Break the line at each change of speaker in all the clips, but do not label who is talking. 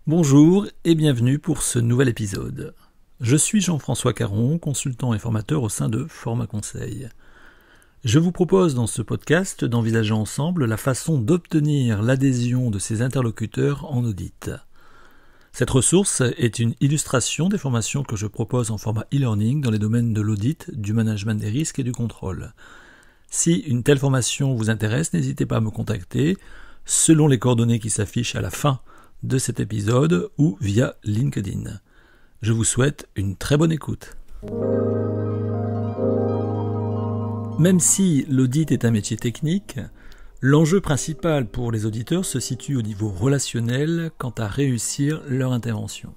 Bonjour et bienvenue pour ce nouvel épisode. Je suis Jean-François Caron, consultant et formateur au sein de Format Conseil. Je vous propose dans ce podcast d'envisager ensemble la façon d'obtenir l'adhésion de ses interlocuteurs en audit. Cette ressource est une illustration des formations que je propose en format e-learning dans les domaines de l'audit, du management des risques et du contrôle. Si une telle formation vous intéresse, n'hésitez pas à me contacter selon les coordonnées qui s'affichent à la fin de cet épisode ou via LinkedIn. Je vous souhaite une très bonne écoute. Même si l'audit est un métier technique, l'enjeu principal pour les auditeurs se situe au niveau relationnel quant à réussir leur intervention.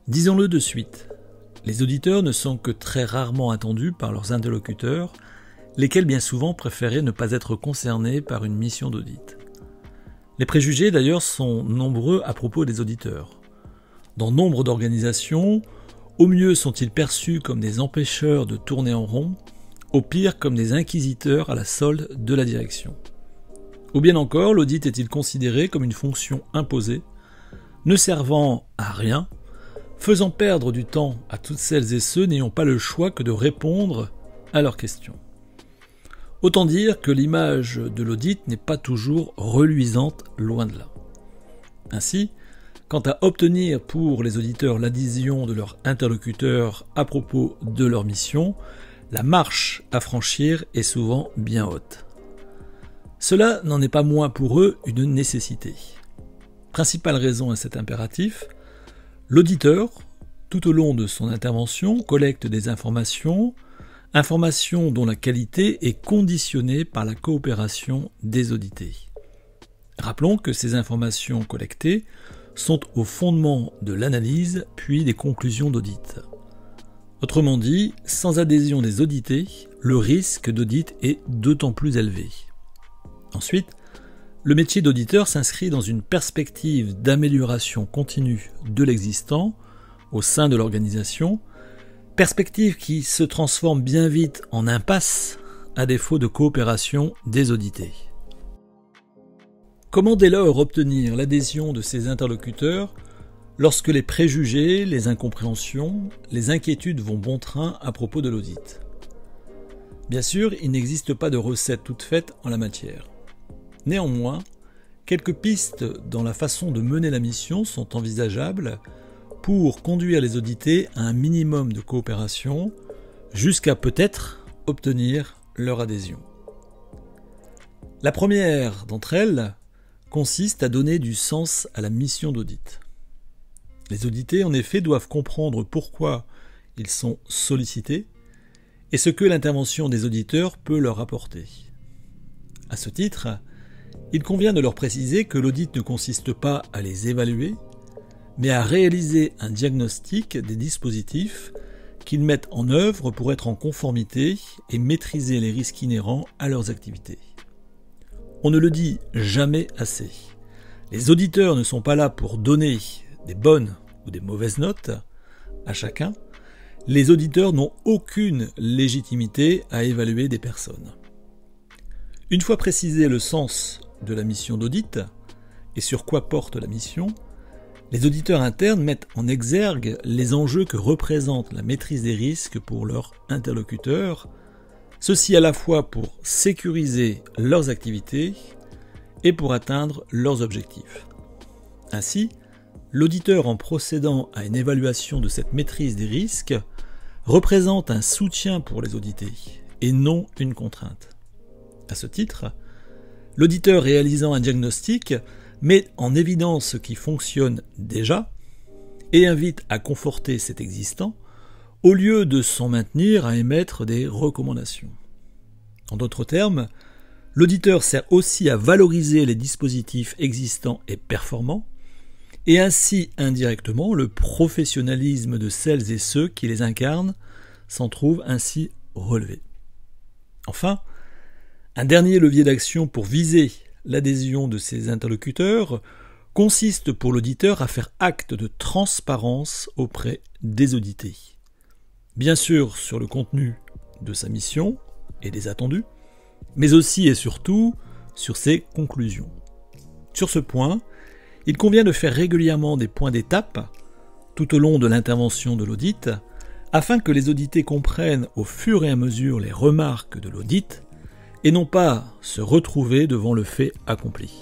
Disons-le de suite, les auditeurs ne sont que très rarement attendus par leurs interlocuteurs, lesquels bien souvent préféraient ne pas être concernés par une mission d'audit. Les préjugés d'ailleurs sont nombreux à propos des auditeurs. Dans nombre d'organisations, au mieux sont-ils perçus comme des empêcheurs de tourner en rond, au pire comme des inquisiteurs à la solde de la direction. Ou bien encore, l'audit est-il considéré comme une fonction imposée, ne servant à rien, faisant perdre du temps à toutes celles et ceux n'ayant pas le choix que de répondre à leurs questions. Autant dire que l'image de l'audit n'est pas toujours reluisante, loin de là. Ainsi, quant à obtenir pour les auditeurs l'adhésion de leurs interlocuteurs à propos de leur mission, la marche à franchir est souvent bien haute. Cela n'en est pas moins pour eux une nécessité. Principale raison à cet impératif, l'auditeur, tout au long de son intervention, collecte des informations dont la qualité est conditionnée par la coopération des audités. Rappelons que ces informations collectées sont au fondement de l'analyse puis des conclusions d'audit. Autrement dit, sans adhésion des audités, le risque d'audit est d'autant plus élevé. Ensuite, le métier d'auditeur s'inscrit dans une perspective d'amélioration continue de l'existant au sein de l'organisation, perspective qui se transforme bien vite en impasse à défaut de coopération des audités. Comment dès lors obtenir l'adhésion de ces interlocuteurs lorsque les préjugés, les incompréhensions, les inquiétudes vont bon train à propos de l'audit? Bien sûr, il n'existe pas de recette toute faite en la matière. Néanmoins, quelques pistes dans la façon de mener la mission sont envisageables pour conduire les audités à un minimum de coopération jusqu'à peut-être obtenir leur adhésion. La première d'entre elles consiste à donner du sens à la mission d'audit. Les audités, en effet, doivent comprendre pourquoi ils sont sollicités et ce que l'intervention des auditeurs peut leur apporter. À ce titre, il convient de leur préciser que l'audit ne consiste pas à les évaluer, mais à réaliser un diagnostic des dispositifs qu'ils mettent en œuvre pour être en conformité et maîtriser les risques inhérents à leurs activités. On ne le dit jamais assez. Les auditeurs ne sont pas là pour donner des bonnes ou des mauvaises notes à chacun. Les auditeurs n'ont aucune légitimité à évaluer des personnes. Une fois précisé le sens de la mission d'audit et sur quoi porte la mission, les auditeurs internes mettent en exergue les enjeux que représente la maîtrise des risques pour leurs interlocuteurs, ceci à la fois pour sécuriser leurs activités et pour atteindre leurs objectifs. Ainsi, l'auditeur, en procédant à une évaluation de cette maîtrise des risques, représente un soutien pour les audités et non une contrainte. À ce titre, l'auditeur réalisant un diagnostic met en évidence ce qui fonctionne déjà et invite à conforter cet existant au lieu de s'en maintenir à émettre des recommandations. En d'autres termes, l'auditeur sert aussi à valoriser les dispositifs existants et performants et ainsi indirectement le professionnalisme de celles et ceux qui les incarnent s'en trouve ainsi relevé. Enfin, un dernier levier d'action pour viser l'adhésion de ses interlocuteurs consiste pour l'auditeur à faire acte de transparence auprès des audités. Bien sûr sur le contenu de sa mission et des attendus, mais aussi et surtout sur ses conclusions. Sur ce point, Il convient de faire régulièrement des points d'étape tout au long de l'intervention de l'audit, afin que les audités comprennent au fur et à mesure les remarques de l'audit et non pas se retrouver devant le fait accompli.